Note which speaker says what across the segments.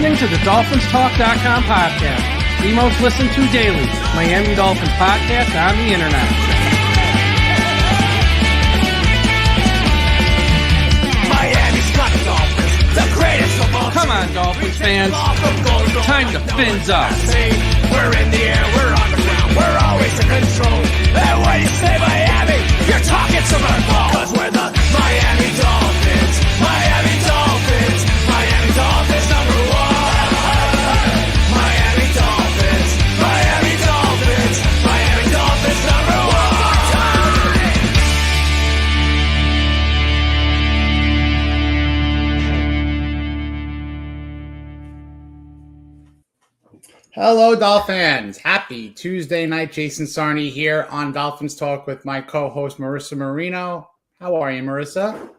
Speaker 1: listening to the DolphinsTalk.com podcast, the most listened to daily Miami Dolphins podcast on the internet.
Speaker 2: Miami's got the Dolphins, the greatest of all.
Speaker 1: Come on, Dolphins fans. Time to fins up.
Speaker 2: We're in the air, we're on the ground, we're always in control. And when you say Miami, you're talking Super Bowl. Cause we're the Miami Dolphins, Miami Dolphins, Miami Dolphins number one. Miami Dolphins, Miami Dolphins, Miami Dolphins number one.
Speaker 3: Hello, Dolphins. Happy Tuesday night. Jason Sarney here on Dolphins Talk with my co-host, Marissa Marino. How are you, Marissa?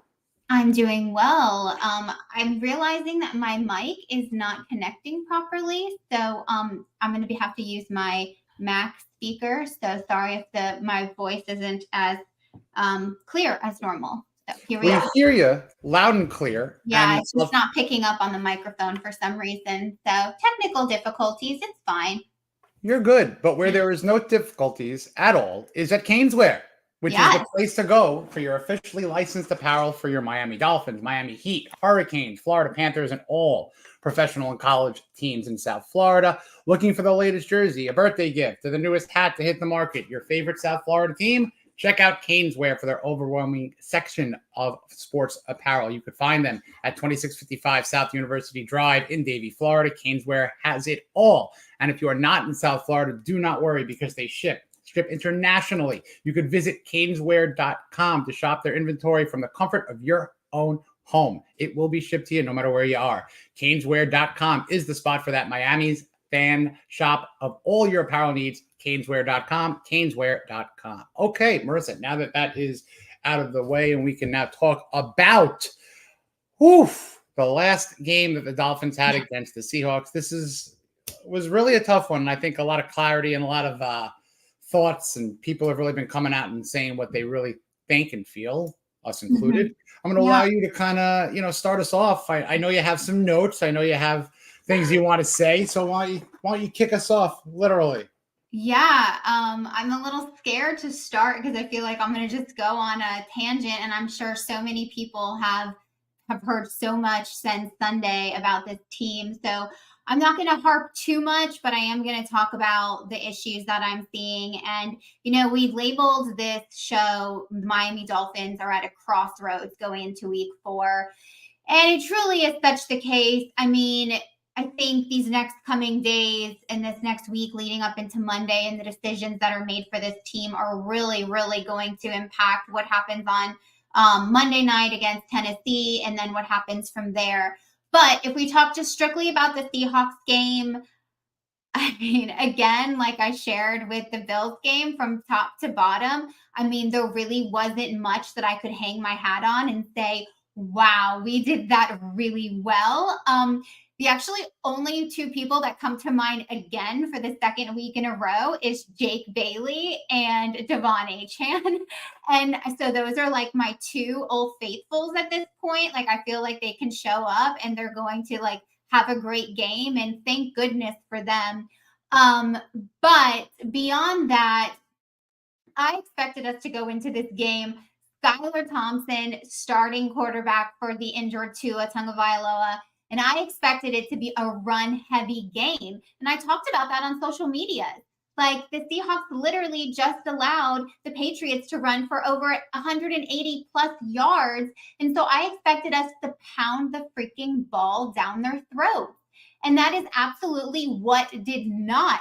Speaker 4: I'm doing well. I'm realizing that my mic is not connecting properly, so I'm going to have to use my Mac speaker. So sorry if my voice isn't as clear as normal. So here we are.
Speaker 3: We hear you loud and clear.
Speaker 4: Yeah,
Speaker 3: and
Speaker 4: it's just not picking up on the microphone for some reason. So technical difficulties, it's fine.
Speaker 3: You're good, but where there is no difficulties at all is at KES Wear, which is the place to go for your officially licensed apparel for your Miami Dolphins, Miami Heat, Hurricanes, Florida Panthers, and all professional and college teams in South Florida. Looking for the latest jersey, a birthday gift, or the newest hat to hit the market, your favorite South Florida team? Check out KES Wear for their overwhelming section of sports apparel. You could find them at 2655 South University Drive in Davie, Florida. KES Wear has it all. And if you are not in South Florida, do not worry because they ship internationally. You could visit KESwear.com to shop their inventory from the comfort of your own home. It will be shipped to you no matter where you are. KESwear.com is the spot for that Miami's fan shop of all your apparel needs. KESwear.com, KESwear.com. Okay, Marissa, now that is out of the way and we can now talk about the last game that the Dolphins had against the Seahawks. This was really a tough one. And I think a lot of clarity and a lot of thoughts, and people have really been coming out and saying what they really think and feel, us included. Mm-hmm. I'm going to allow you to kind of, start us off. I know you have some notes. I know you have things you want to say. So why don't you kick us off literally?
Speaker 4: Yeah, I'm a little scared to start because I feel like I'm going to just go on a tangent, and I'm sure so many people have heard so much since Sunday about this team. So I'm not going to harp too much, but I am going to talk about the issues that I'm seeing. And, we labeled this show Miami Dolphins are at a crossroads going into week 4. And it truly is such the case. I mean, I think these next coming days and this next week leading up into Monday and the decisions that are made for this team are really, really going to impact what happens on Monday night against Tennessee and then what happens from there. But if we talk just strictly about the Seahawks game, I mean, again, like I shared with the Bills game from top to bottom, I mean, there really wasn't much that I could hang my hat on and say, wow, we did that really well. The actually only 2 people that come to mind again for the second week in a row is Jake Bailey and Devon Achane. And so those are like my 2 old faithfuls at this point. Like, I feel like they can show up and they're going to have a great game, and thank goodness for them. But beyond that, I expected us to go into this game Skylar Thompson, starting quarterback for the injured Tua Tagovailoa. And I expected it to be a run-heavy game. And I talked about that on social media. Like, the Seahawks literally just allowed the Patriots to run for over 180-plus yards. And so I expected us to pound the freaking ball down their throats. And that is absolutely what did not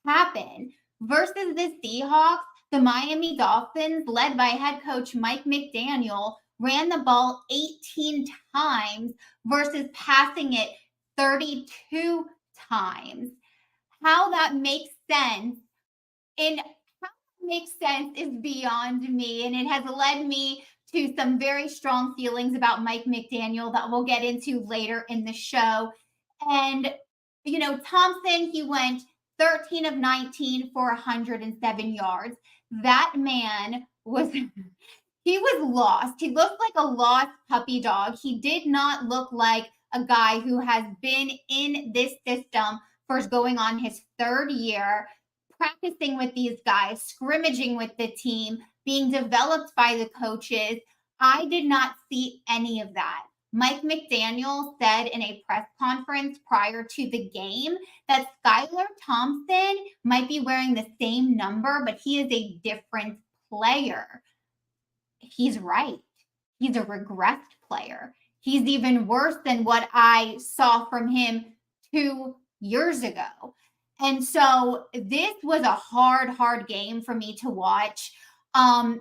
Speaker 4: happen. Versus the Seahawks, the Miami Dolphins, led by head coach Mike McDaniel, ran the ball 18 times versus passing it 32 times. How that makes sense is beyond me. And it has led me to some very strong feelings about Mike McDaniel that we'll get into later in the show. And, Thompson, he went 13 of 19 for 107 yards. That man he was lost. He looked like a lost puppy dog. He did not look like a guy who has been in this system for going on his 3rd year, practicing with these guys, scrimmaging with the team, being developed by the coaches. I did not see any of that. Mike McDaniel said in a press conference prior to the game that Skylar Thompson might be wearing the same number, but he is a different player. He's right. He's a regressed player. He's even worse than what I saw from him 2 years ago. And so this was a hard game for me to watch. Our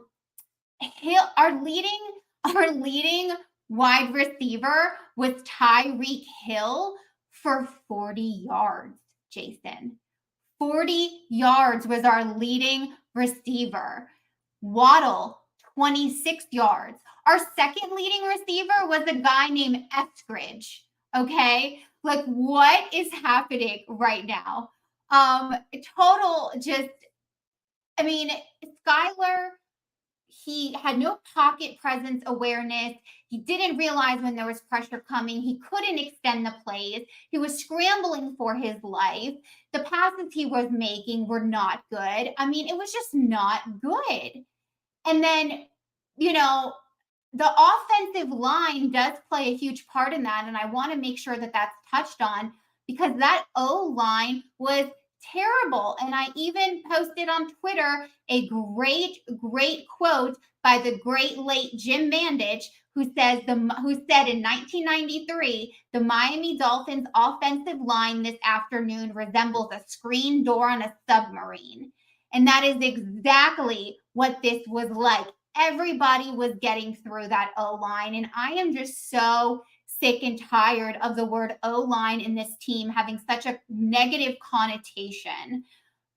Speaker 4: leading wide receiver was Tyreek Hill for 40 yards, Jason. 40 yards was our leading receiver. Waddle, 26 yards. Our second leading receiver was a guy named Eskridge. Okay? Like, what is happening right now? Skylar, he had no pocket presence awareness. He didn't realize when there was pressure coming. He couldn't extend the plays. He was scrambling for his life. The passes he was making were not good. It was just not good. And then, the offensive line does play a huge part in that. And I want to make sure that that's touched on because that O-line was terrible. And I even posted on Twitter a great quote by the great late Jim Mandich, who said in 1993, the Miami Dolphins offensive line this afternoon resembles a screen door on a submarine. And that is exactly what this was like. Everybody was getting through that O-line. And I am just so sick and tired of the word O-line in this team having such a negative connotation.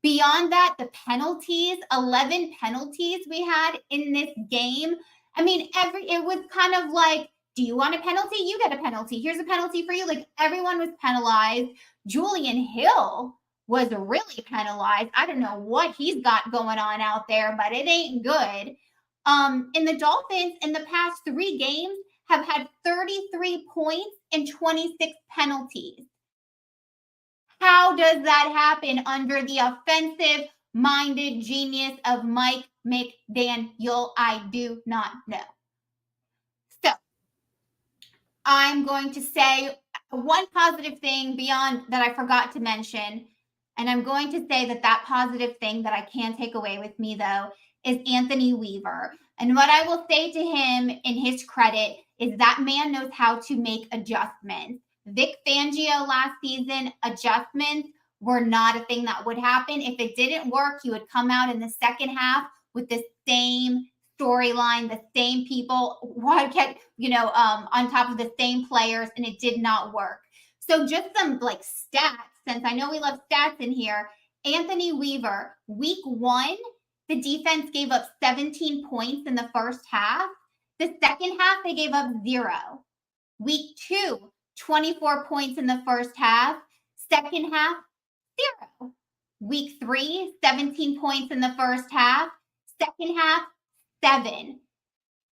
Speaker 4: Beyond that, the penalties, 11 penalties we had in this game. It was kind of like, do you want a penalty? You get a penalty. Here's a penalty for you. Like, everyone was penalized. Julian Hill was really penalized. I don't know what he's got going on out there, but it ain't good. And the Dolphins in the past 3 games have had 33 points and 26 penalties. How does that happen under the offensive-minded genius of Mike McDaniel? I do not know. So I'm going to say one positive thing beyond that I forgot to mention, and I'm going to say that positive thing that I can take away with me, though, is Anthony Weaver. And what I will say to him in his credit is that man knows how to make adjustments. Vic Fangio last season, adjustments were not a thing that would happen. If it didn't work, he would come out in the second half with the same storyline, the same people, on top of the same players, and it did not work. So just some stats, since I know we love stats in here. Anthony Weaver, week 1, the defense gave up 17 points in the first half. The second half, they gave up 0. Week 2, 24 points in the first half. Second half, 0. Week 3, 17 points in the first half. Second half, 7.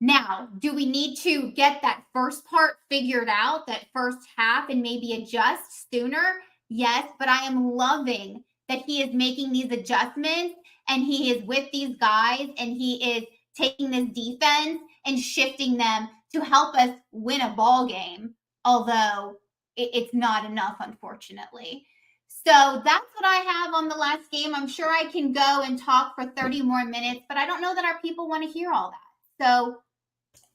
Speaker 4: Now, do we need to get that first part figured out, that first half, and maybe adjust sooner? Yes, but I am loving that he is making these adjustments and he is with these guys and he is taking this defense and shifting them to help us win a ball game, although it's not enough, unfortunately. So that's what I have on the last game. I'm sure I can go and talk for 30 more minutes, but I don't know that our people want to hear all that. So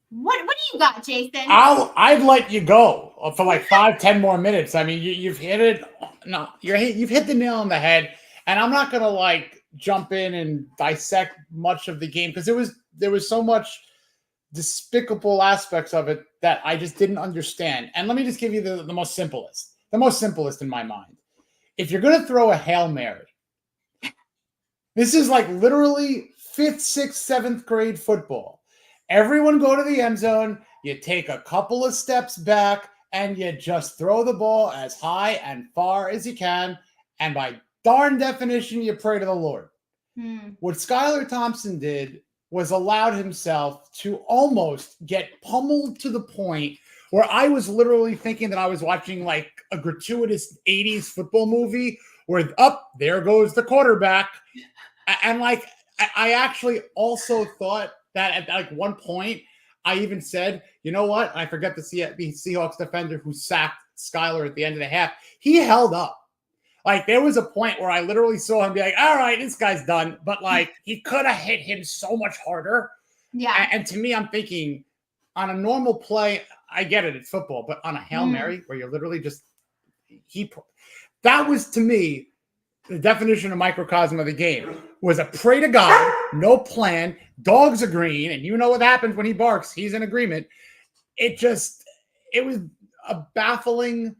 Speaker 4: what do you got, Jason?
Speaker 3: I'd let you go for 5-10 more minutes. You've hit it. No, you've hit the nail on the head. And I'm not gonna jump in and dissect much of the game because there was so much despicable aspects of it that I just didn't understand. And let me just give you the most simplest in my mind. If you're gonna throw a Hail Mary, this is literally 5th, 6th, 7th grade football. Everyone go to the end zone, you take a couple of steps back, and you just throw the ball as high and far as you can, and by darn definition, you pray to the Lord. What Skylar Thompson did was allowed himself to almost get pummeled to the point where I was literally thinking that I was watching like a gratuitous 80s football movie where there goes the quarterback. And like, I actually also thought that at like one point, I even said, you know what? I forget the Seahawks defender who sacked Skyler at the end of the half. He held up. Like, there was a point where I literally saw him be like, all right, this guy's done. But like, he could have hit him so much harder.
Speaker 4: Yeah.
Speaker 3: And to me, I'm thinking on a normal play, I get it, it's football, but on a Hail Mary where you're literally just, that was to me, the definition of microcosm of the game was a pray to God, no plan, dogs are green, and you know what happens when he barks, he's in agreement. It was a baffling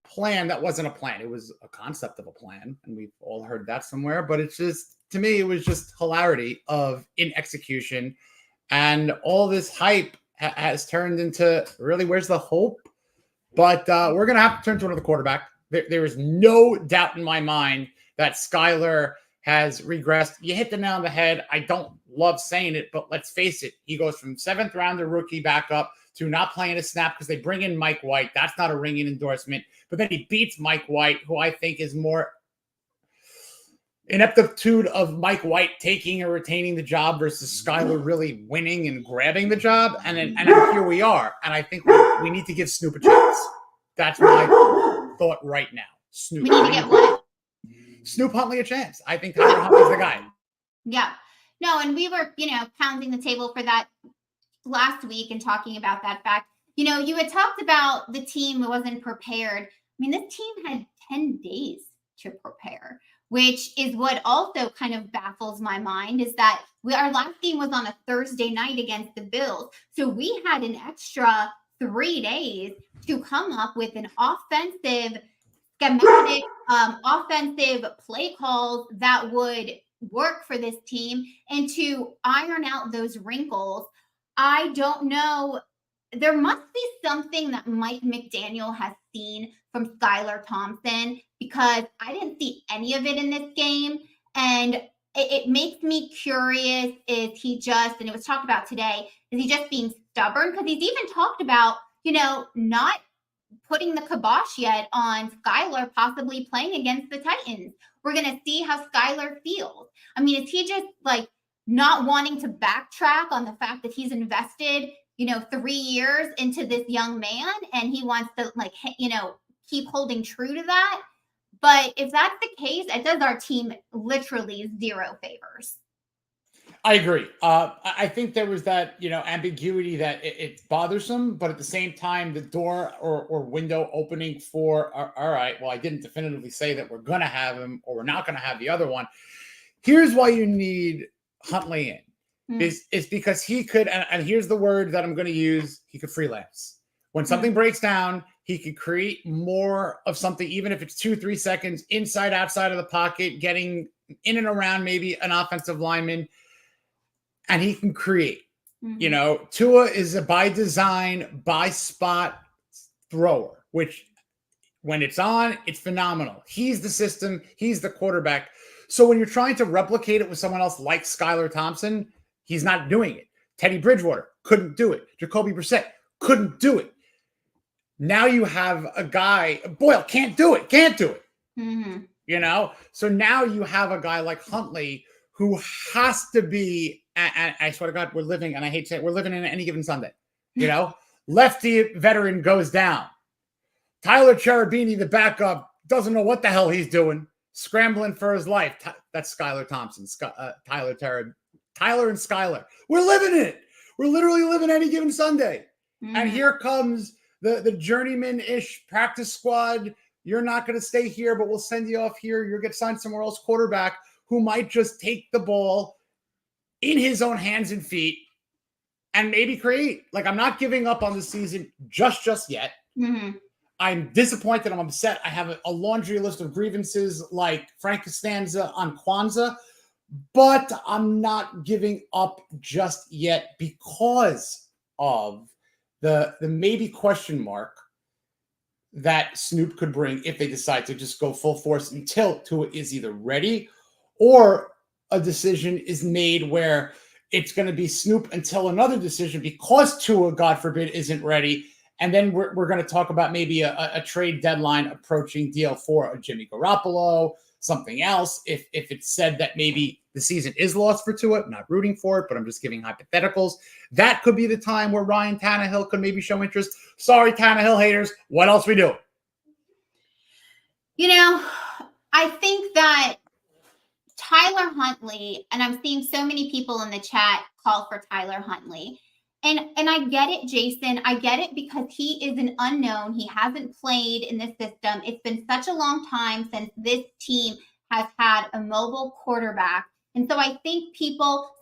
Speaker 3: plan that wasn't a plan. It was a concept of a plan, and we've all heard that somewhere, but it's just, to me, it was just hilarity of inexecution, and all this hype has turned into really, where's the hope? But we're going to have to turn to another quarterback. There is no doubt in my mind that Skyler has regressed. You hit the nail on the head. I don't love saying it, but let's face it. He goes from 7th rounder rookie back up to not playing a snap because they bring in Mike White. That's not a ringing endorsement. But then he beats Mike White, who I think is more ineptitude of Mike White taking or retaining the job versus Skyler really winning and grabbing the job. And then here we are. And I think we need to give Snoop a chance. That's my thought right now. Snoop.
Speaker 4: We need to get what?
Speaker 3: Snoop Huntley a chance. I think Tyler Huntley's the guy.
Speaker 4: Yeah. No, and we were, pounding the table for that last week and talking about that fact. You had talked about the team wasn't prepared. I mean, this team had 10 days to prepare, which is what also kind of baffles my mind, is that our last game was on a Thursday night against the Bills. So we had an extra 3 days to come up with an offensive schematic, offensive play calls that would work for this team and to iron out those wrinkles. I don't know. There must be something that Mike McDaniel has seen from Skylar Thompson, because I didn't see any of it in this game. And it makes me curious, is he just, and it was talked about today, is he just being stubborn? Because he's even talked about, not putting the kibosh yet on Skylar possibly playing against the Titans. We're going to see how Skylar feels. I mean, is he just like not wanting to backtrack on the fact that he's invested, 3 years into this young man and he wants to keep holding true to that? But if that's the case, it does our team literally zero favors.
Speaker 3: I agree. I think there was that, ambiguity that it's bothersome, but at the same time, the door or window opening for, all right, well, I didn't definitively say that we're going to have him or we're not going to have the other one. Here's why you need Huntley in. Is because he could, and here's the word that I'm going to use, he could freelance. When something breaks down, he could create more of something, even if it's 2-3 seconds, inside, outside of the pocket, getting in and around maybe an offensive lineman. And he can create. Tua is a by design, by spot thrower, which when it's on, it's phenomenal. He's the system. He's the quarterback. So when you're trying to replicate it with someone else like Skylar Thompson, he's not doing it. Teddy Bridgewater couldn't do it. Jacoby Brissett couldn't do it. Now you have a guy, Boyle can't do it. So now you have a guy like Huntley who has to be, and I swear to God, we're living, and I hate to say it, we're living in any given Sunday. Lefty veteran goes down. Tyler Cherubini, the backup, doesn't know what the hell he's doing, scrambling for his life. That's Skylar Thompson, Tyler and Skylar. We're living it. We're literally living any given Sunday. And here comes the journeyman-ish practice squad. You're not going to stay here, but we'll send you off here. You'll get signed somewhere else. Quarterback who might just take the ball in his own hands and feet and maybe create. Like, I'm not giving up on the season just yet. I'm disappointed. I'm upset. I have a laundry list of grievances like Frank Costanza on Kwanzaa, but I'm not giving up just yet because of the maybe question mark that Snoop could bring if they decide to just go full force until Tua is either ready or a decision is made where it's going to be Snoop until another decision because Tua, God forbid, isn't ready. And then we're going to talk about maybe a trade deadline approaching deal for a Jimmy Garoppolo, something else. If it's said that maybe the season is lost for Tua, I'm not rooting for it, but I'm just giving hypotheticals. That could be the time where Ryan Tannehill could maybe show interest. Sorry, Tannehill haters. What else we do?
Speaker 4: I think that Tyler Huntley, and I'm seeing so many people in the chat call for Tyler Huntley. And I get it, Jason. I get it because he is an unknown. He hasn't played in this system. It's been such a long time since this team has had a mobile quarterback. And so I think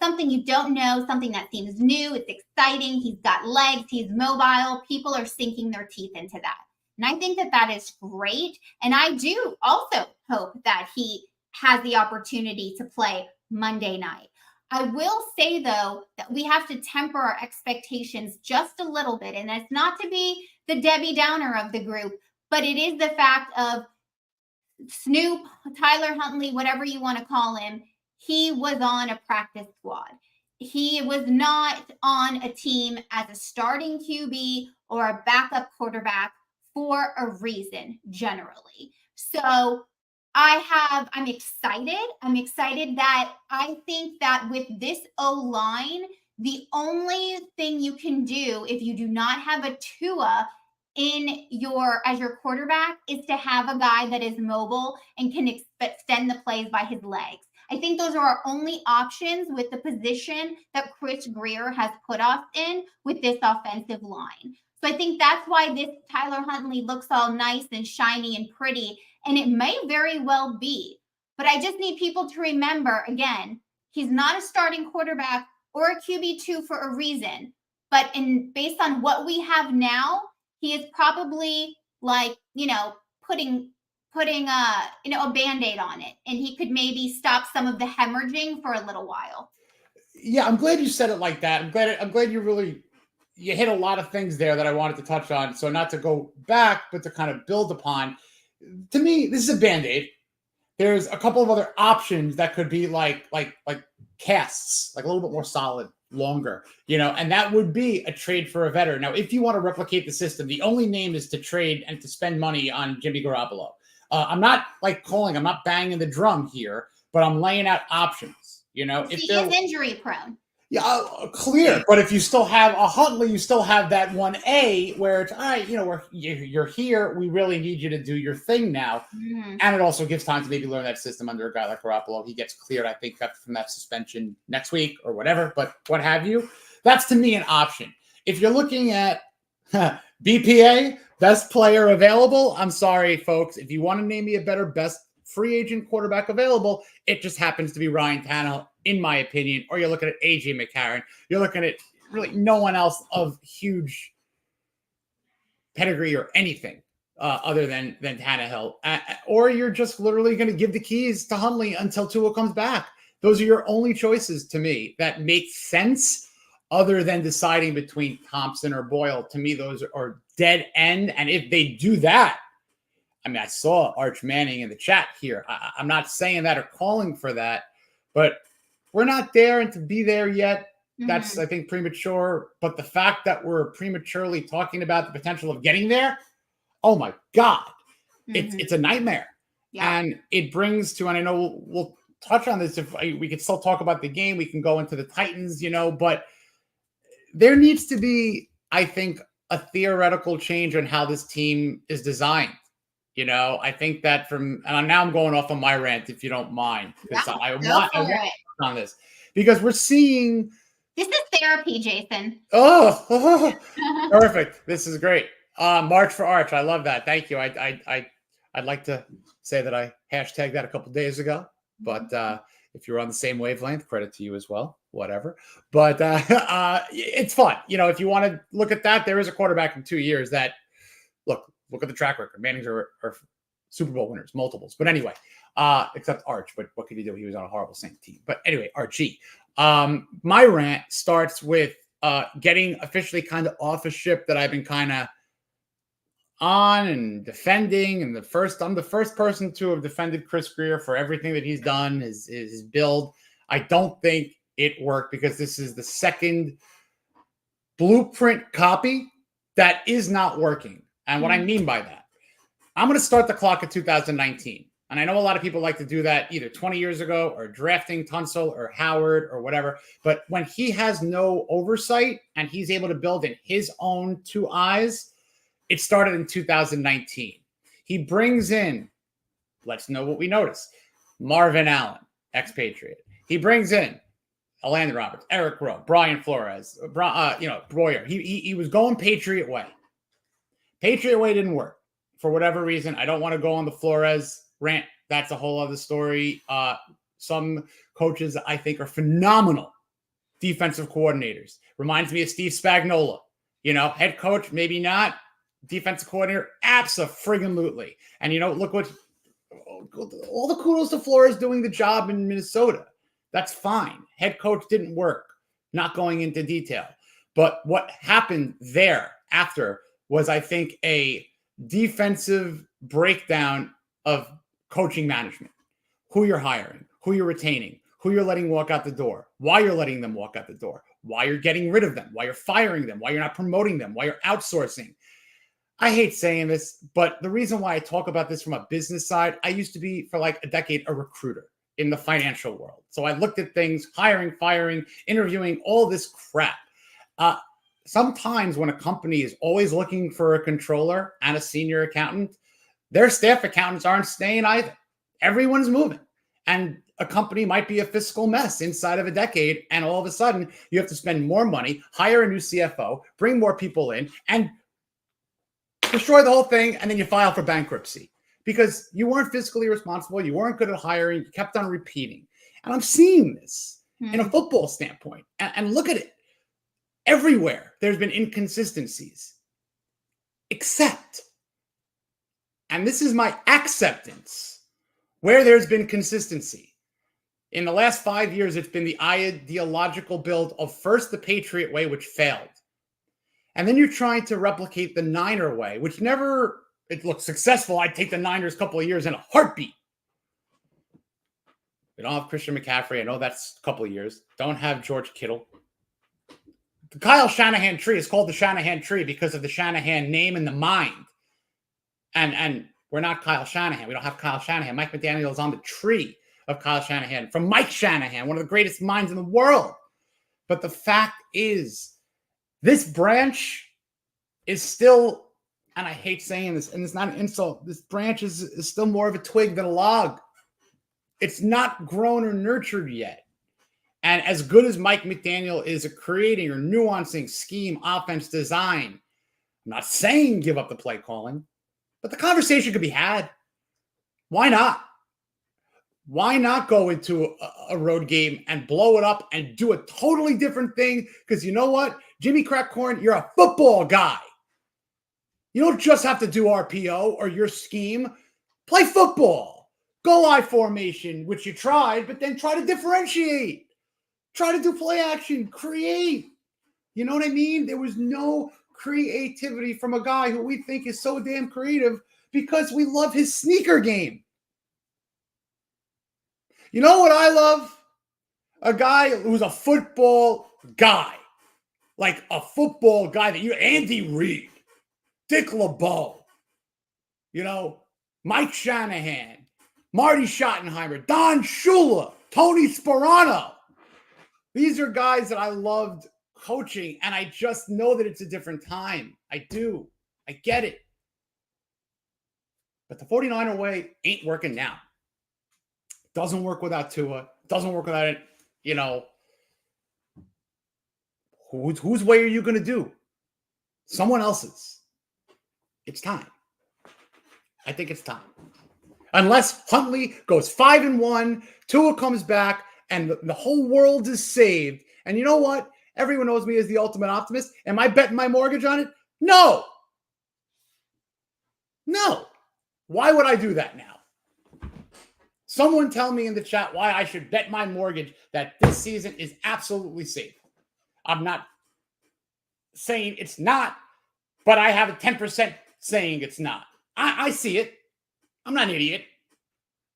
Speaker 4: something you don't know, something that seems new, it's exciting. He's got legs. He's mobile. People are sinking their teeth into that. And I think that is great. And I do also hope that he has the opportunity to play Monday night. I will say, though, that we have to temper our expectations just a little bit. And that's not to be the Debbie Downer of the group, but it is the fact of Snoop, Tyler Huntley, whatever you want to call him, he was on a practice squad. He was not on a team as a starting QB or a backup quarterback for a reason, generally. So I'm excited. I'm excited that I think that with this O-line, the only thing you can do if you do not have a Tua as your quarterback is to have a guy that is mobile and can extend the plays by his legs. I think those are our only options with the position that Chris Grier has put us in with this offensive line. So I think that's why this Tyler Huntley looks all nice and shiny and pretty. And it may very well be. But I just need people to remember, again, he's not a starting quarterback or a QB2 for a reason. But based on what we have now, he is probably putting a Band-Aid on it. And he could maybe stop some of the hemorrhaging for a little while.
Speaker 3: Yeah, I'm glad you said it like that. I'm glad you hit a lot of things there that I wanted to touch on. So not to go back, but to kind of build upon. To me, this is a Band-Aid. There's a couple of other options that could be like casts, like a little bit more solid, longer, and that would be a trade for a veteran. Now, if you want to replicate the system, the only name is to trade and to spend money on Jimmy Garoppolo. I'm not I'm not banging the drum here, but I'm laying out options,
Speaker 4: if he is injury prone.
Speaker 3: Yeah, clear. But if you still have a Huntley, you still have that 1A where it's, all right, you're here. We really need you to do your thing now. Mm-hmm. And it also gives time to maybe learn that system under a guy like Garoppolo. He gets cleared, I think, from that suspension next week or whatever, but what have you. That's, to me, an option. If you're looking at BPA, best player available, I'm sorry, folks. If you want to name me a better best free agent quarterback available, it just happens to be Ryan Tannehill, in my opinion. Or you're looking at A.J. McCarron. You're looking at really no one else of huge pedigree or anything other than Tannehill. Or you're just literally going to give the keys to Huntley until Tua comes back. Those are your only choices, to me, that make sense other than deciding between Thompson or Boyle. To me, those are dead end. And if they do that, I saw Arch Manning in the chat here. I'm not saying that or calling for that, but we're not there, and to be there yet, that's, I think, premature. But the fact that we're prematurely talking about the potential of getting there, oh my God, it's a nightmare. Yeah. And it brings to, and I know we'll touch on this, if we could still talk about the game, we can go into the Titans, but there needs to be, I think, a theoretical change on how this team is designed. I think that and now I'm going off on my rant, if you don't mind, because I want on this, because we're seeing.
Speaker 4: This is therapy, Jason.
Speaker 3: Oh, perfect. This is great. March for Arch. I love that. Thank you. I'd like to say that I hashtagged that a couple of days ago, but if you're on the same wavelength, credit to you as well. Whatever. But it's fun. If you want to look at that, there is a quarterback in 2 years that look at the track record. Mannings are Super Bowl winners, multiples. But anyway, except Arch. But what could he do? He was on a horrible Saint team. But anyway, Archie. My rant starts with getting officially kind of off a ship that I've been kind of on and defending. And I'm the first person to have defended Chris Grier for everything that he's done, his build. I don't think it worked because this is the second blueprint copy that is not working. And what I mean by that, I'm going to start the clock at 2019. And I know a lot of people like to do that either 20 years ago or drafting Tunsil or Howard or whatever. But when he has no oversight and he's able to build in his own two eyes, it started in 2019. He brings in, let's know what we notice, Marvin Allen, expatriate. He brings in Landon Roberts, Eric Rowe, Brian Flores, Poyer. He was going Patriot way. Patriot way didn't work for whatever reason. I don't want to go on the Flores rant. That's a whole other story. Some coaches I think are phenomenal defensive coordinators. Reminds me of Steve Spagnuolo. Head coach, maybe not. Defensive coordinator, abso-friggin-lutely. And look what all the kudos to Flores doing the job in Minnesota. That's fine. Head coach didn't work. Not going into detail. But what happened there after was, I think, a defensive breakdown of coaching management. Who you're hiring, who you're retaining, who you're letting walk out the door, why you're letting them walk out the door, why you're getting rid of them, why you're firing them, why you're not promoting them, why you're outsourcing. I hate saying this, but the reason why I talk about this from a business side, I used to be for like a decade a recruiter in the financial world. So I looked at things, hiring, firing, interviewing, all this crap. Sometimes when a company is always looking for a controller and a senior accountant, their staff accountants aren't staying either. Everyone's moving. And a company might be a fiscal mess inside of a decade, and all of a sudden you have to spend more money, hire a new CFO, bring more people in, and destroy the whole thing, and then you file for bankruptcy because you weren't fiscally responsible, you weren't good at hiring, you kept on repeating. And I'm seeing this in a football standpoint. And look at it. Everywhere there's been inconsistencies, except, and this is my acceptance, where there's been consistency. In the last 5 years, it's been the ideological build of first the Patriot way, which failed. And then you're trying to replicate the Niner way, which it looked successful. I'd take the Niners a couple of years in a heartbeat. We don't have Christian McCaffrey. I know that's a couple of years. Don't have George Kittle. The Kyle Shanahan tree is called the Shanahan tree because of the Shanahan name in the mind. And we're not Kyle Shanahan. We don't have Kyle Shanahan. Mike McDaniel is on the tree of Kyle Shanahan from Mike Shanahan, one of the greatest minds in the world. But the fact is, this branch is still, and I hate saying this, and it's not an insult, this branch is still more of a twig than a log. It's not grown or nurtured yet. And as good as Mike McDaniel is at creating or nuancing scheme, offense, design, I'm not saying give up the play calling, but the conversation could be had. Why not? Why not go into a road game and blow it up and do a totally different thing? Because you know what? Jimmy Crackcorn, you're a football guy. You don't just have to do RPO or your scheme. Play football. Go I formation, which you tried, but then try to differentiate. Try to do play action. Create. You know what I mean? There was no creativity from a guy who we think is so damn creative because we love his sneaker game. You know what I love? A guy who's a football guy. Like a football guy Andy Reid, Dick LeBeau, Mike Shanahan, Marty Schottenheimer, Don Shula, Tony Sparano. These are guys that I loved coaching, and I just know that it's a different time. I do. I get it. But the 49er way ain't working now. Doesn't work without Tua. Doesn't work without it, Whose way are you going to do? Someone else's. It's time. I think it's time. Unless Huntley goes 5-1, Tua comes back, and the whole world is saved. And you know what? Everyone knows me as the ultimate optimist. Am I betting my mortgage on it? No. No. Why would I do that now? Someone tell me in the chat why I should bet my mortgage that this season is absolutely safe. I'm not saying it's not, but I have a 10% saying it's not. I see it. I'm not an idiot.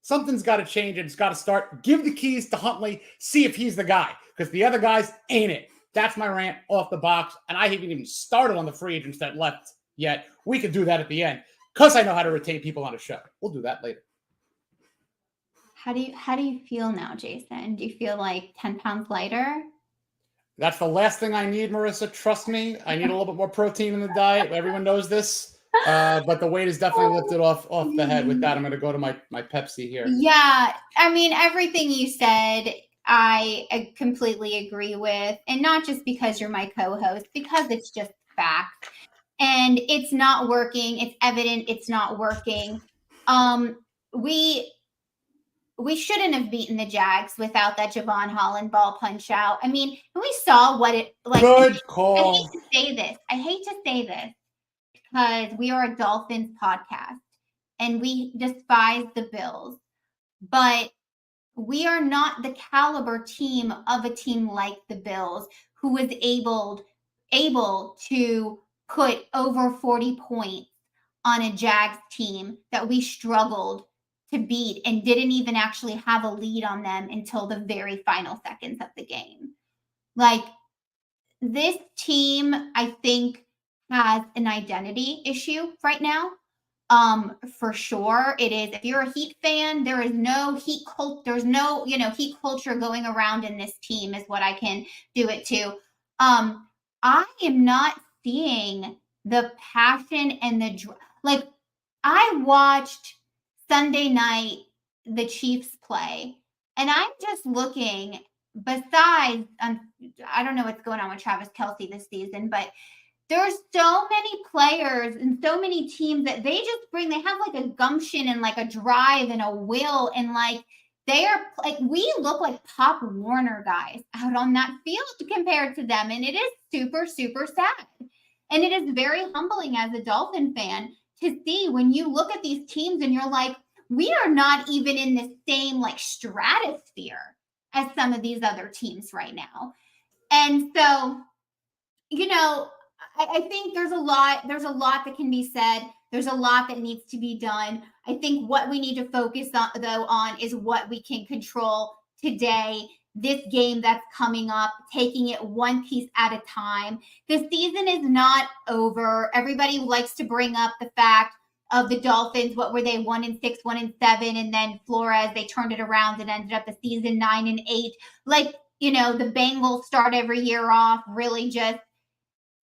Speaker 3: Something's got to change and it's got to start. Give the keys to Huntley. See if he's the guy, because the other guys ain't it. That's my rant off the box. And I haven't even started on the free agents that left yet. We could do that at the end because I know how to retain people on a show. We'll do that later.
Speaker 4: How do you feel now, Jason? Do you feel like 10 pounds lighter?
Speaker 3: That's the last thing I need, Marissa. Trust me. I need a little bit more protein in the diet. Everyone knows this. But the weight is definitely lifted off the head. With that, I'm going to go to my Pepsi here.
Speaker 4: Yeah. I mean, everything you said, I completely agree with. And not just because you're my co-host, because it's just fact. And it's not working. It's evident it's not working. We shouldn't have beaten the Jags without that Javon Holland ball punch out. I mean, we saw what it like.
Speaker 3: Good call.
Speaker 4: I hate to say this because we are a Dolphins podcast and we despise the Bills, but we are not the caliber team of a team like the Bills who was able to put over 40 points on a Jags team that we struggled to beat and didn't even actually have a lead on them until the very final seconds of the game. Like, this team, I think, has an identity issue right now. For sure it is. If you're a Heat fan, there is no Heat cult. There's no, Heat culture going around in this team is what I can do it to. I am not seeing the passion and I watched Sunday night the Chiefs play, and I'm just looking. Besides, I don't know what's going on with Travis Kelce this season, but there's so many players and so many teams that they just bring. They have like a gumption and like a drive and a will, and like they are like we look like Pop Warner guys out on that field compared to them, and it is super, super sad. And it is very humbling as a Dolphin fan to see when you look at these teams and you're like, we are not even in the same like stratosphere as some of these other teams right now. And so, I think there's a lot that can be said. There's a lot that needs to be done. I think what we need to focus on is what we can control today, this game that's coming up, taking it one piece at a time. The season is not over. Everybody likes to bring up the fact of the Dolphins. What were they? 1-6, 1-7, and then Flores, they turned it around and ended up the season 9-8. Like, the Bengals start every year off really just,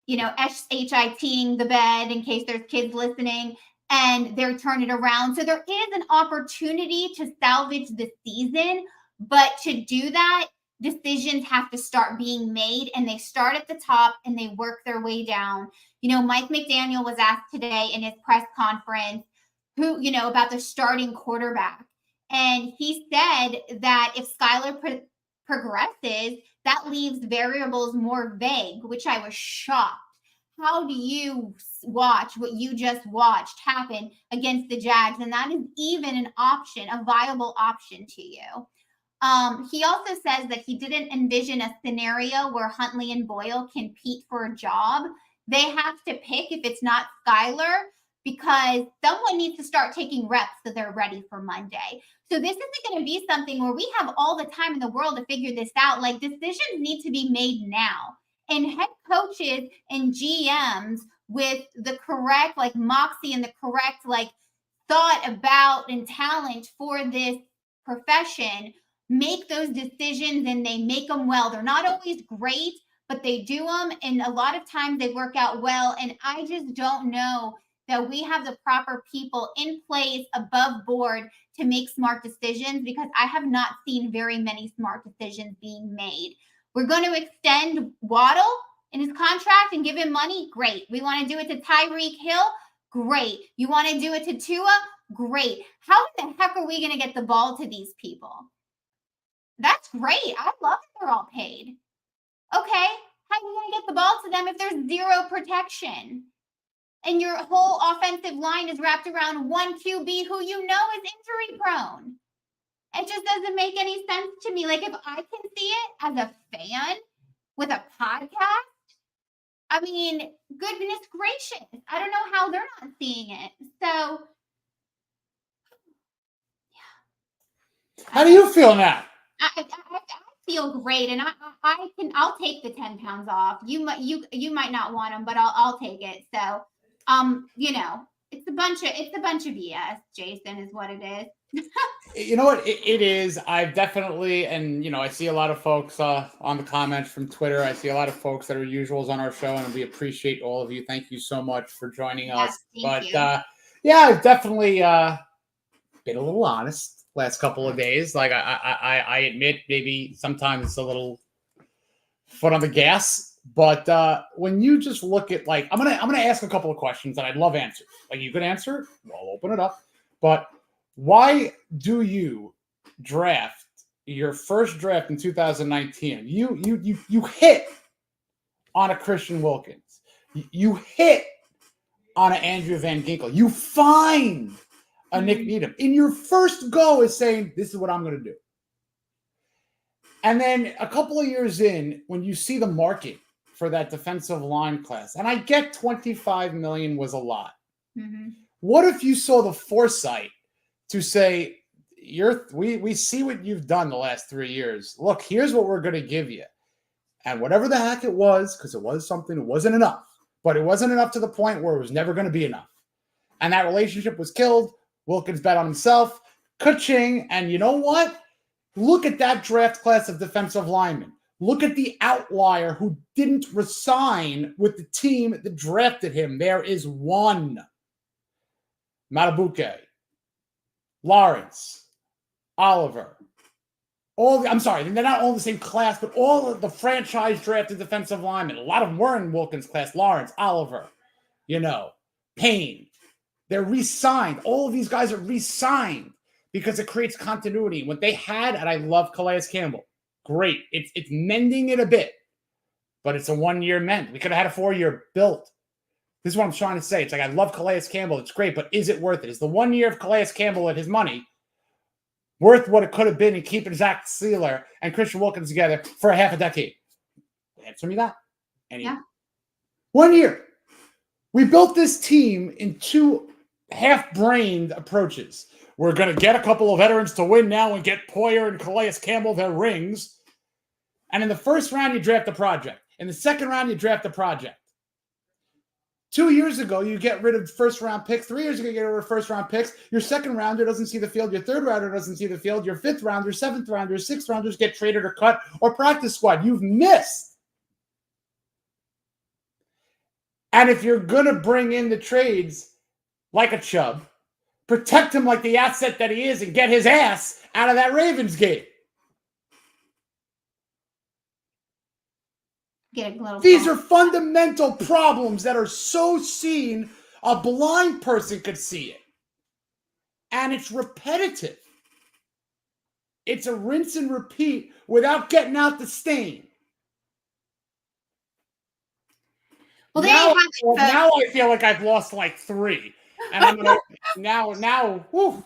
Speaker 4: SHITing the bed in case there's kids listening, and they're turning it around. So there is an opportunity to salvage the season, but to do that, decisions have to start being made, and they start at the top and they work their way down. Mike McDaniel was asked today in his press conference about the starting quarterback. And he said that if Skylar progresses, that leaves variables more vague, which I was shocked. How do you watch what you just watched happen against the Jags? And that is even an option, a viable option to you. He also says that he didn't envision a scenario where Huntley and Boyle compete for a job. They have to pick if it's not Skylar, because someone needs to start taking reps so they're ready for Monday. So this isn't going to be something where we have all the time in the world to figure this out. Like, decisions need to be made now. And head coaches and GMs with the correct, moxie and the correct, thought about and talent for this profession make those decisions, and they make them well. They're not always great, but they do them. And a lot of times they work out well. And I just don't know that we have the proper people in place above board to make smart decisions, because I have not seen very many smart decisions being made. We're going to extend Waddle in his contract and give him money? Great. We want to do it to Tyreek Hill? Great. You want to do it to Tua? Great. How the heck are we going to get the ball to these people? That's great. I love that they're all paid. Okay. How are you going to get the ball to them if there's zero protection? And your whole offensive line is wrapped around one QB who is injury prone. It just doesn't make any sense to me. Like, if I can see it as a fan with a podcast, I mean, goodness gracious. I don't know how they're not seeing it. So, yeah.
Speaker 3: How do you feel now?
Speaker 4: I feel great, and I'll take the 10 pounds off. You might not want them, but I'll take it. So, it's a bunch of BS. Jason, is what it is.
Speaker 3: You know what it is? I've definitely, and I see a lot of folks on the comments from Twitter. I see a lot of folks that are usuals on our show, and we appreciate all of you. Thank you so much for joining us. But I've definitely been a little honest last couple of days. Like I admit, maybe sometimes it's a little foot on the gas. But when you just look at, like, I'm gonna ask a couple of questions that I'd love answers. Like, you could answer, I'll open it up. But why do you draft your first draft in 2019? You hit on a Christian Wilkins. You hit on an Andrew Van Ginkel. You find a Nick Needham. In your first go is saying, this is what I'm going to do. And then a couple of years in, when you see the market for that defensive line class, and I get $25 million was a lot. Mm-hmm. What if you saw the foresight to say, we see what you've done the last 3 years. Look, here's what we're going to give you. And whatever the heck it was, because it was something, it wasn't enough. But it wasn't enough to the point where it was never going to be enough. And that relationship was killed. Wilkins bet on himself. Ka-ching. And you know what? Look at that draft class of defensive linemen. Look at the outlier who didn't resign with the team that drafted him. There is one. Matabuke, Lawrence, Oliver. I'm sorry, they're not all in the same class, but all of the franchise drafted defensive linemen. A lot of them were in Wilkins' class. Lawrence, Oliver, Payne. They're re-signed. All of these guys are re-signed because it creates continuity. What they had, and I love Calais Campbell. Great. It's mending it a bit, but it's a 1-year mend. We could have had a 4-year build. This is what I'm trying to say. It's like, I love Calais Campbell. It's great, but is it worth it? Is the 1 year of Calais Campbell at his money worth what it could have been in keeping Zach Sealer and Christian Wilkins together for a half a decade? Answer me that. Yeah. 1 year. We built this team in 2 half-brained approaches. We're going to get a couple of veterans to win now and get Poyer and Calais Campbell their rings. And in the first round, you draft a project. In the second round, you draft a project. 2 years ago, you get rid of first-round picks. 3 years ago, you get rid of first-round picks. Your second-rounder doesn't see the field. Your third-rounder doesn't see the field. Your fifth-rounder, seventh-rounder, sixth-rounders get traded or cut or practice squad. You've missed. And if you're going to bring in the trades like a Chubb, protect him like the asset that he is and get his ass out of that Ravens game. These are fundamental problems that are so seen, a blind person could see it. And it's repetitive. It's a rinse and repeat without getting out the stain. Well, now I feel like I've lost like 3. And I'm going to now, whew.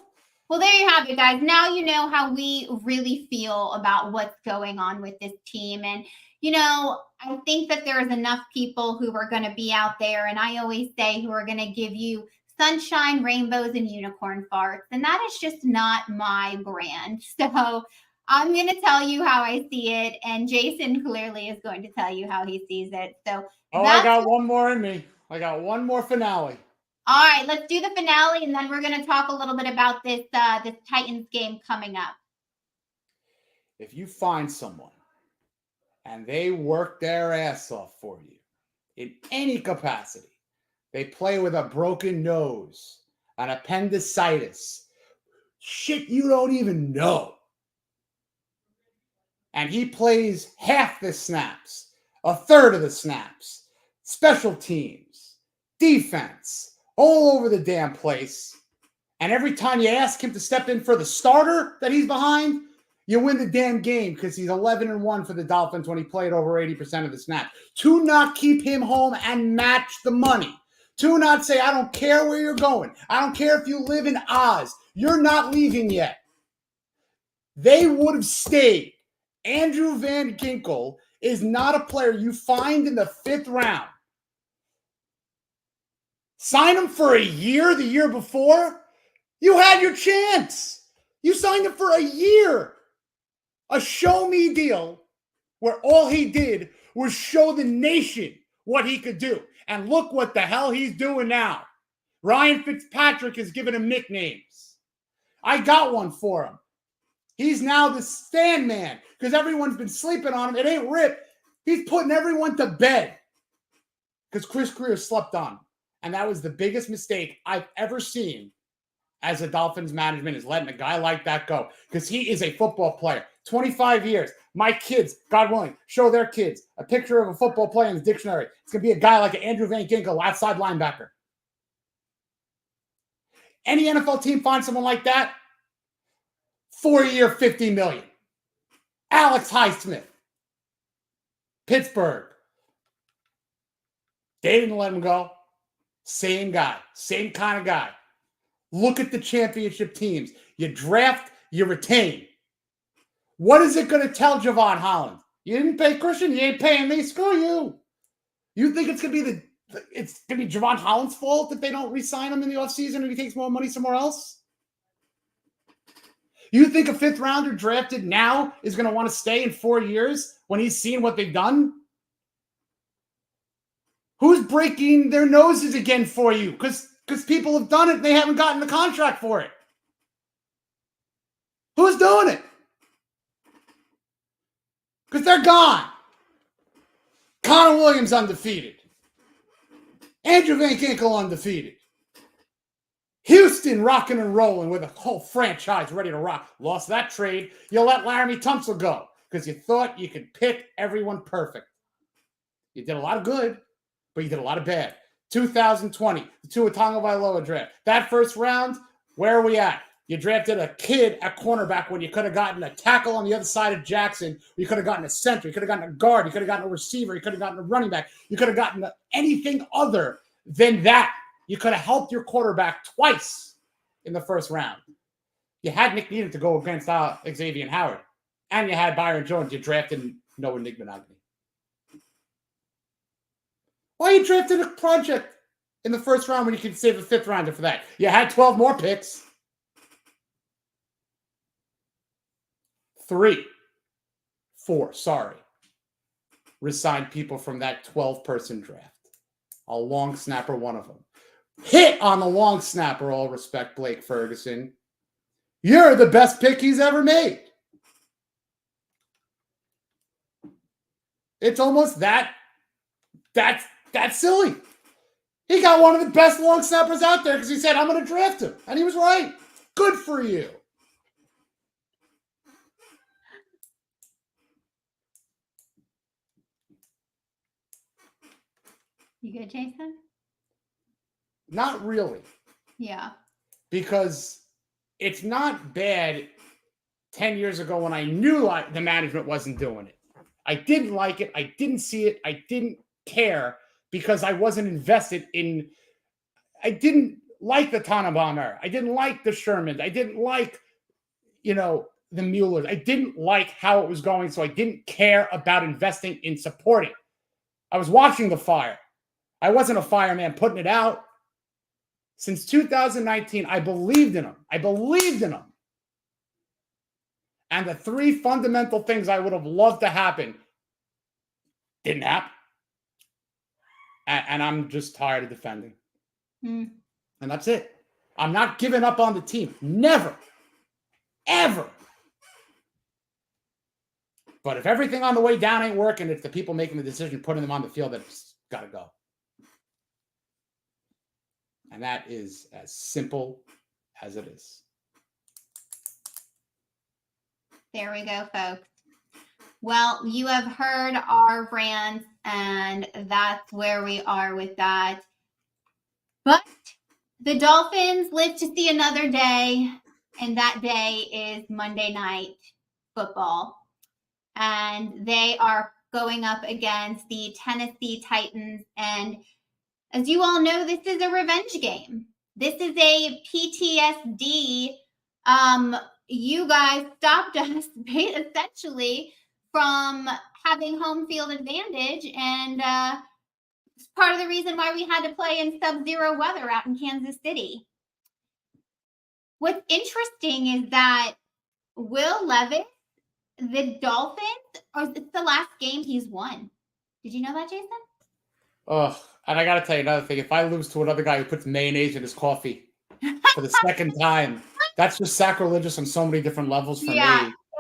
Speaker 4: Well, there you have it, guys. Now you know how we really feel about what's going on with this team. And, I think that there is enough people who are going to be out there, and I always say, who are going to give you sunshine, rainbows, and unicorn farts. And that is just not my brand. So I'm going to tell you how I see it, and Jason clearly is going to tell you how he sees it. So
Speaker 3: I got one more in me. I got one more finale.
Speaker 4: All right, let's do the finale, and then we're going to talk a little bit about this Titans game coming up.
Speaker 3: If you find someone and they work their ass off for you in any capacity, they play with a broken nose, an appendicitis, shit you don't even know, and he plays half the snaps, a third of the snaps, special teams, defense, all over the damn place. And every time you ask him to step in for the starter that he's behind, you win the damn game because he's 11-1 for the Dolphins when he played over 80% of the snaps. To not keep him home and match the money. To not say, I don't care where you're going. I don't care if you live in Oz. You're not leaving yet. They would have stayed. Andrew Van Ginkel is not a player you find in the 5th round. Sign him for a year the year before. You had your chance. You signed him for a year. A show me deal where all he did was show the nation what he could do. And look what the hell he's doing now. Ryan Fitzpatrick has given him nicknames. I got one for him. He's now the stand man because everyone's been sleeping on him. It ain't Rip. He's putting everyone to bed because Chris Grier slept on him. And that was the biggest mistake I've ever seen as a Dolphins management, is letting a guy like that go, because he is a football player. 25 years. My kids, God willing, show their kids a picture of a football player in the dictionary. It's going to be a guy like an Andrew Van Ginkel, outside linebacker. Any NFL team finds someone like that, 4-year, $50 million. Alex Highsmith, Pittsburgh. They didn't let him go. Same guy, same kind of guy. Look at the championship teams. You draft, you retain. What is it going to tell Javon Holland? You didn't pay Christian, you ain't paying me. Screw you. You think it's going to be it's going to be Javon Holland's fault if they don't re-sign him in the offseason and he takes more money somewhere else? You think a 5th rounder drafted now is going to want to stay in 4 years when he's seen what they've done? Who's breaking their noses again for you? Because people have done it and they haven't gotten the contract for it. Who's doing it? Because they're gone. Connor Williams undefeated. Andrew Van Ginkel undefeated. Houston rocking and rolling with a whole franchise ready to rock. Lost that trade. You let Laramie Tunsil go because you thought you could pick everyone perfect. You did a lot of good, but you did a lot of bad. 2020, the Tagovailoa draft. That first round, where are we at? You drafted a kid at cornerback when you could have gotten a tackle on the other side of Jackson. You could have gotten a center. You could have gotten a guard. You could have gotten a receiver. You could have gotten a running back. You could have gotten anything other than that. You could have helped your quarterback twice in the first round. You had Nick Needham to go against Xavier Howard. And you had Byron Jones. You drafted Noah Nigmanogany. Why you drafted a project in the first round when you could save a 5th rounder for that? You had 12 more picks. 4, resigned people from that 12-person draft. A long snapper, one of them. Hit on the long snapper, all respect, Blake Ferguson. You're the best pick he's ever made. It's almost that's silly. He got one of the best long snappers out there because he said, I'm going to draft him. And he was right. Good for you.
Speaker 4: You good, Jason?
Speaker 3: Not really.
Speaker 4: Yeah.
Speaker 3: Because it's not bad 10 years ago when I knew the management wasn't doing it. I didn't like it. I didn't see it. I didn't care because I wasn't invested in. I didn't like the Tannenbaum era. I didn't like the Shermans. I didn't like, the Muellers. I didn't like how it was going, so I didn't care about investing in supporting. I was watching the fire. I wasn't a fireman putting it out. Since 2019, I believed in them. And the 3 fundamental things I would have loved to happen didn't happen. And I'm just tired of defending. And that's it. I'm not giving up on the team. Never. Ever. But if everything on the way down ain't working, it's the people making the decision, putting them on the field that's got to go. And that is as simple as it is.
Speaker 4: There we go, folks. Well, you have heard our rants, and that's where we are with that. But the Dolphins live to see another day, and that day is Monday Night Football. And they are going up against the Tennessee Titans. And as you all know, this is a revenge game. This is a PTSD. You guys stopped us essentially from having home field advantage. And it's part of the reason why we had to play in sub-zero weather out in Kansas City. What's interesting is that Will Levis, the Dolphins, or it's the last game he's won. Did you know that, Jason?
Speaker 3: Oh, and I got to tell you another thing. If I lose to another guy who puts mayonnaise in his coffee for the second time, that's just sacrilegious on so many different levels for me.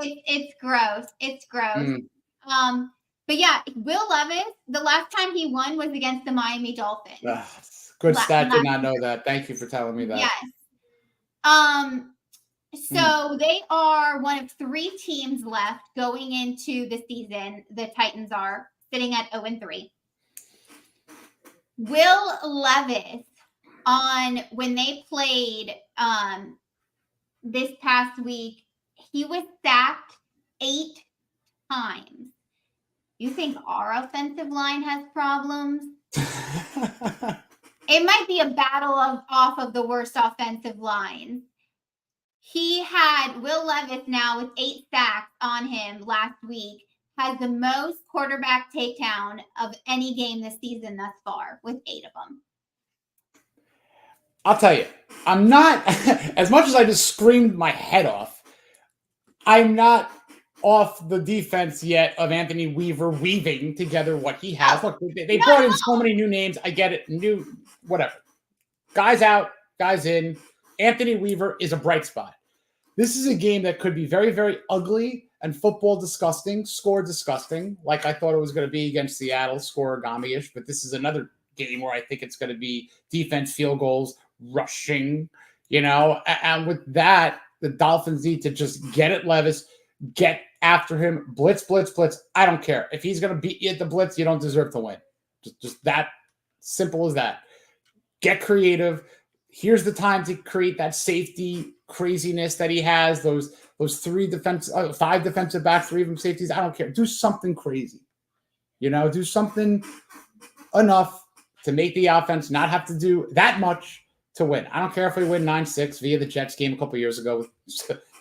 Speaker 4: It's gross. It's gross.
Speaker 3: Mm.
Speaker 4: But yeah, Will Levis, the last time he won was against the Miami Dolphins.
Speaker 3: Good stat. Did not know that. Thank you for telling me that.
Speaker 4: Yes. So they are one of 3 teams left going into the season. The Titans are sitting at 0-3. Will Levis, when they played this past week, he was sacked 8 times. You think our offensive line has problems? It might be a battle off of the worst offensive lines. Will Levis now with 8 sacks on him last week, has the most quarterback takedown of any game this season thus far with 8 of them.
Speaker 3: I'll tell you, I'm not, as much as I just screamed my head off, I'm not off the defense yet of Anthony Weaver weaving together what he has. Look, they brought in so many new names. I get it. Whatever. Guys out, guys in. Anthony Weaver is a bright spot. This is a game that could be very, very ugly and football disgusting, score disgusting, like I thought it was going to be against Seattle, score-origami-ish. But this is another game where I think it's going to be defense, field goals, rushing, And with that, the Dolphins need to just get at Levis, get after him, blitz, blitz, blitz. I don't care. If he's going to beat you at the blitz, you don't deserve to win. Just that simple as that. Get creative. Here's the time to create that safety craziness that he has. Those 5 defensive backs, 3 of them safeties. I don't care. Do something crazy. Do something enough to make the offense not have to do that much to win. I don't care if we win 9-6 via the Jets game a couple years ago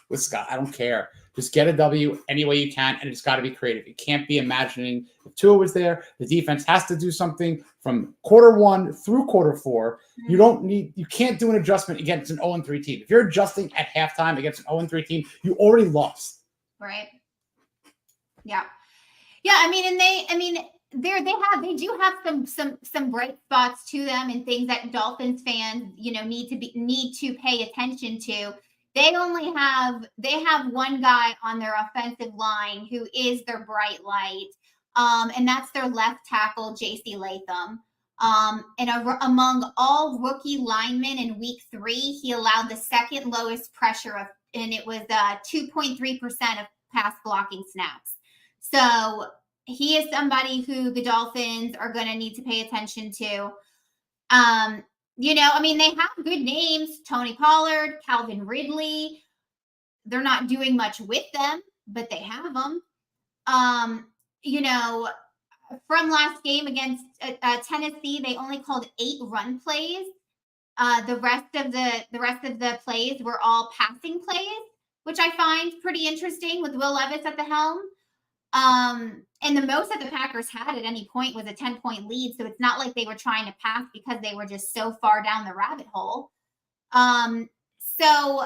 Speaker 3: with Scott. I don't care. Just get a W any way you can, and it's got to be creative. You can't be imagining if Tua was there, the defense has to do something from quarter 1 through quarter 4. You can't do an adjustment against an 0-3 team. If you're adjusting at halftime against an 0-3 team, you already lost.
Speaker 4: Right. Yeah. Yeah. They do have some bright spots to them and things that Dolphins fans, need to pay attention to. They have one guy on their offensive line who is their bright light. And that's their left tackle, J.C. Latham. And among all rookie linemen in week 3, he allowed the second lowest pressure and it was 2.3% of pass blocking snaps. So he is somebody who the Dolphins are going to need to pay attention to. They have good names, Tony Pollard, Calvin Ridley. They're not doing much with them, but they have them. From last game against Tennessee, they only called 8 run plays. The rest of the plays were all passing plays, which I find pretty interesting with Will Levis at the helm. And the most that the Packers had at any point was a 10-point lead. So it's not like they were trying to pass because they were just so far down the rabbit hole. So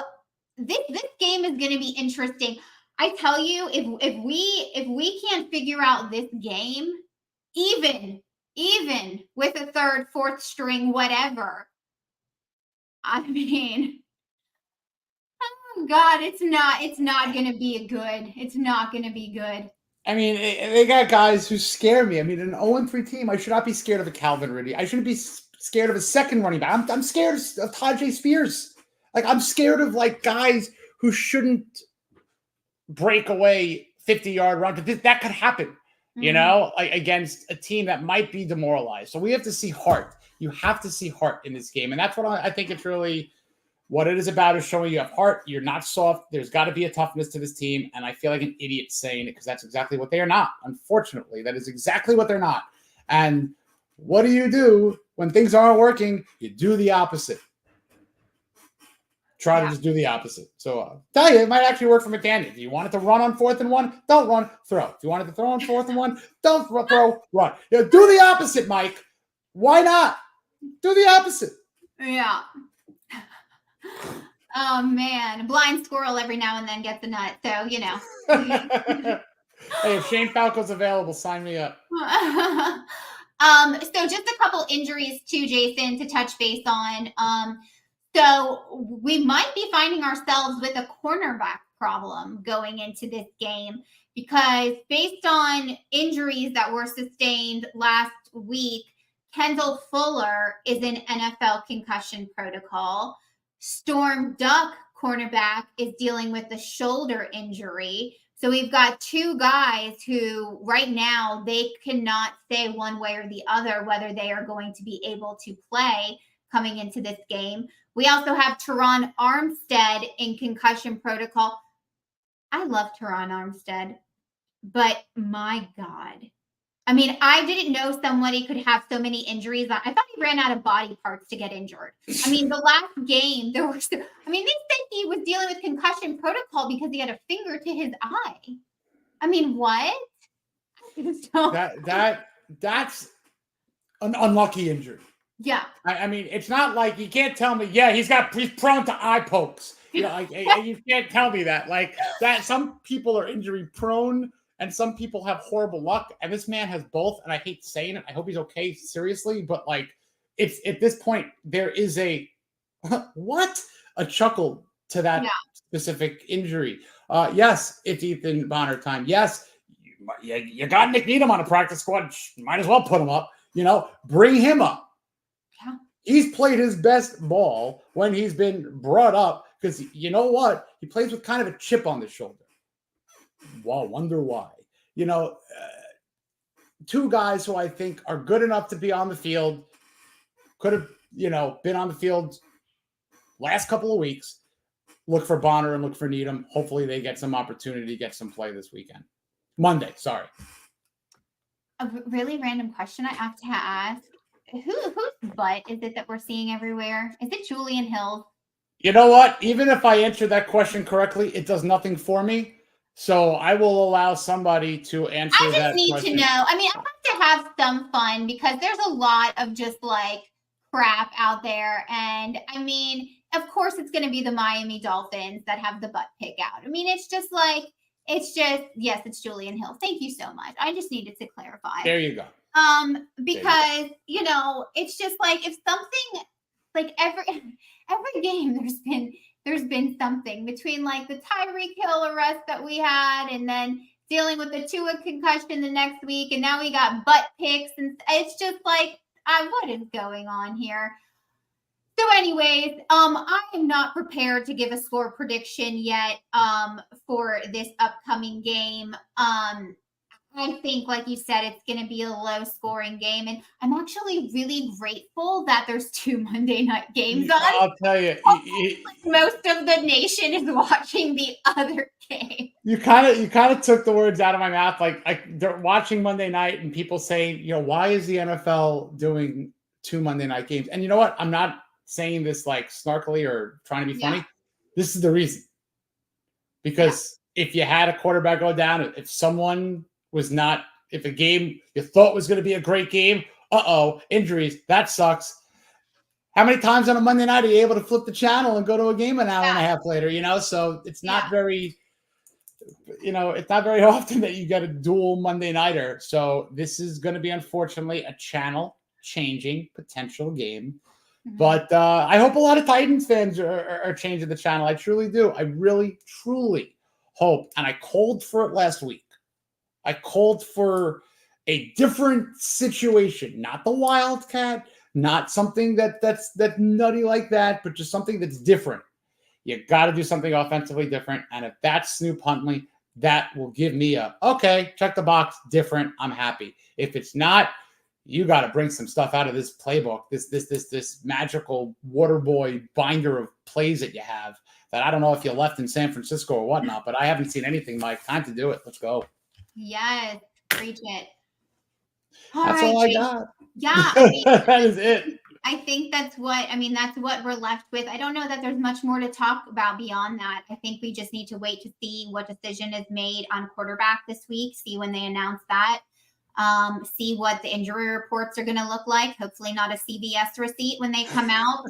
Speaker 4: this game is going to be interesting. I tell you, if we can't figure out this game, even with a 3rd, 4th string, whatever, oh God, it's not going to be good. It's not going to be good.
Speaker 3: They got guys who scare me. An 0-3 team, I should not be scared of a Calvin Ridley. I shouldn't be scared of a second running back. I'm scared of Tajay Spears. I'm scared of guys who shouldn't break away 50-yard run. But that could happen, against a team that might be demoralized. So we have to see heart. You have to see heart in this game. And that's what I think it's really what it is about, is showing you have heart. You're not soft. There's got to be a toughness to this team. And I feel like an idiot saying it because that's exactly what they are not. Unfortunately, that is exactly what they're not. And what do you do when things aren't working? You do the opposite. Try to just do the opposite. So tell you, it might actually work for McDaniel. If you wanted to run on 4th and 1, don't run, throw. If you wanted to throw on 4th and 1, don't throw, run. Do the opposite, Mike. Why not? Do the opposite.
Speaker 4: Yeah. Oh man, blind squirrel every now and then gets a nut. So, you know.
Speaker 3: Hey, if Shane Falco's available, sign me up.
Speaker 4: So just a couple injuries too, Jason, to touch base on. So we might be finding ourselves with a cornerback problem going into this game because based on injuries that were sustained last week, Kendall Fuller is in NFL concussion protocol. Storm Duck, cornerback, is dealing with a shoulder injury. So we've got two guys who right now they cannot say one way or the other whether they are going to be able to play coming into this game. We also have Teron Armstead in concussion protocol. I love Teron Armstead, but my God. I mean, I didn't know somebody could have so many injuries. I thought he ran out of body parts to get injured. I mean, the last game, they said he was dealing with concussion protocol because he had a finger to his eye. I mean, what?
Speaker 3: That's an unlucky injury.
Speaker 4: Yeah.
Speaker 3: I mean, it's not like you can't tell me, yeah, he's prone to eye pokes. You know, like you can't tell me that. Like that, some people are injury prone. And some people have horrible luck, and this man has both. And I hate saying it. I hope he's okay, seriously. But like, it's at this point there is a chuckle to that specific injury. Yes, it's Ethan Bonner time. Yes, you got Nick Needham on a practice squad. Might as well put him up. You know, bring him up. Yeah. He's played his best ball when he's been brought up because you know what? He plays with kind of a chip on the shoulder. Well, wonder why. You know, two guys who I think are good enough to be on the field, could have, you know, been on the field last couple of weeks. Look for Bonner and look for Needham. Hopefully they get some opportunity to get some play this weekend. Monday, sorry.
Speaker 4: A really random question I have to ask. Whose butt is it that we're seeing everywhere? Is it Julian Hill?
Speaker 3: You know what? Even if I answer that question correctly, it does nothing for me. So I will allow somebody to answer that question.
Speaker 4: I just need to know. I mean, I have to have some fun because there's a lot of just like crap out there. And I mean, of course, it's going to be the Miami Dolphins that have the butt pick out. I mean, it's just, yes, it's Julian Hill. Thank you so much. I just needed to clarify.
Speaker 3: There you go.
Speaker 4: Because, you know, it's just like if something like every game there's been something between like the Tyreek Hill arrest that we had and then dealing with the Tua concussion the next week. And now we got butt picks. And it's just like, what is going on here? So anyways, I am not prepared to give a score prediction yet for this upcoming game. I think, like you said, it's going to be a low-scoring game, and I'm actually really grateful that there's 2 Monday night games on.
Speaker 3: I'll tell you,
Speaker 4: most of the nation is watching the other game.
Speaker 3: You kind of took the words out of my mouth. Like they're watching Monday night, and people saying, you know, why is the NFL doing 2 Monday night games? And you know what? I'm not saying this like snarkily or trying to be funny. This is the reason. Because if you had a quarterback go down, if a game you thought was going to be a great game, injuries, that sucks. How many times on a Monday night are you able to flip the channel and go to a game an hour and a half later, you know? So it's not very, you know, it's not very often that you get a dual Monday nighter. So this is going to be, unfortunately, a channel changing potential game. Mm-hmm. But I hope a lot of Titans fans are changing the channel. I truly do. I really, truly hope. And I called for it last week. I called for a different situation, not the Wildcat, not something that's nutty like that, but just something that's different. You got to do something offensively different. And if that's Snoop Huntley, that will give me okay, check the box, different. I'm happy. If it's not, you got to bring some stuff out of this playbook, this magical water boy binder of plays that you have that I don't know if you left in San Francisco or whatnot, but I haven't seen anything, Mike. Time to do it. Let's go.
Speaker 4: Yes, preach it.
Speaker 3: That's all I got.
Speaker 4: Yeah. I mean,
Speaker 3: that is it.
Speaker 4: I think that's what we're left with. I don't know that there's much more to talk about beyond that. I think we just need to wait to see what decision is made on quarterback this week, see when they announce that, see what the injury reports are going to look like. Hopefully not a CVS receipt when they come out.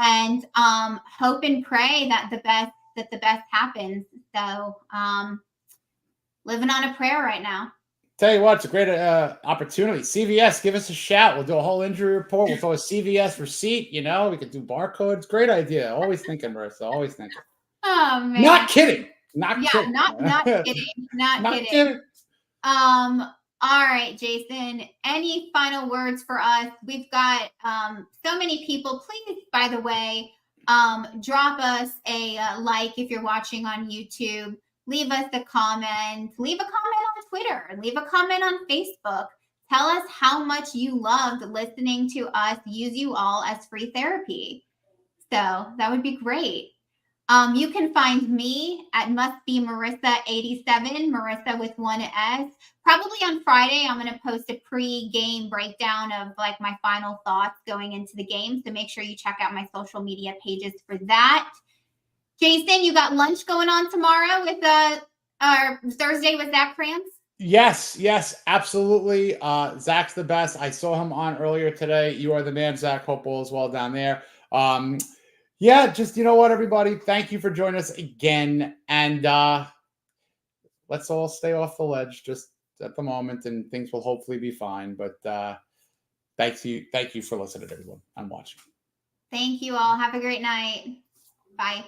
Speaker 4: and hope and pray that the best happens. So living on a prayer right now.
Speaker 3: Tell you what, it's a great opportunity. CVS, give us a shout. We'll do a whole injury report. We'll throw a CVS receipt. You know, we could do barcodes. Great idea. Always thinking, Marissa. Always thinking.
Speaker 4: Oh man.
Speaker 3: Not kidding. Not kidding.
Speaker 4: Not kidding. Not kidding. All right, Jason. Any final words for us? We've got so many people. Please, by the way, drop us a like if you're watching on YouTube. Leave us a comment. Leave a comment on Twitter. Leave a comment on Facebook. Tell us how much you loved listening to us use you all as free therapy. So that would be great. You can find me at mustbemarissa87, Marissa with one S. Probably on Friday, I'm going to post a pre-game breakdown of like my final thoughts going into the game. So make sure you check out my social media pages for that. Jason, you got lunch going on tomorrow with Thursday with Zach Krantz?
Speaker 3: Yes, absolutely. Zach's the best. I saw him on earlier today. You are the man, Zach. Hope all is well down there. Yeah, just, you know what, everybody? Thank you for joining us again. And let's all stay off the ledge just at the moment, and things will hopefully be fine. But thank you for listening, everyone. I'm watching.
Speaker 4: Thank you all. Have a great night. Bye.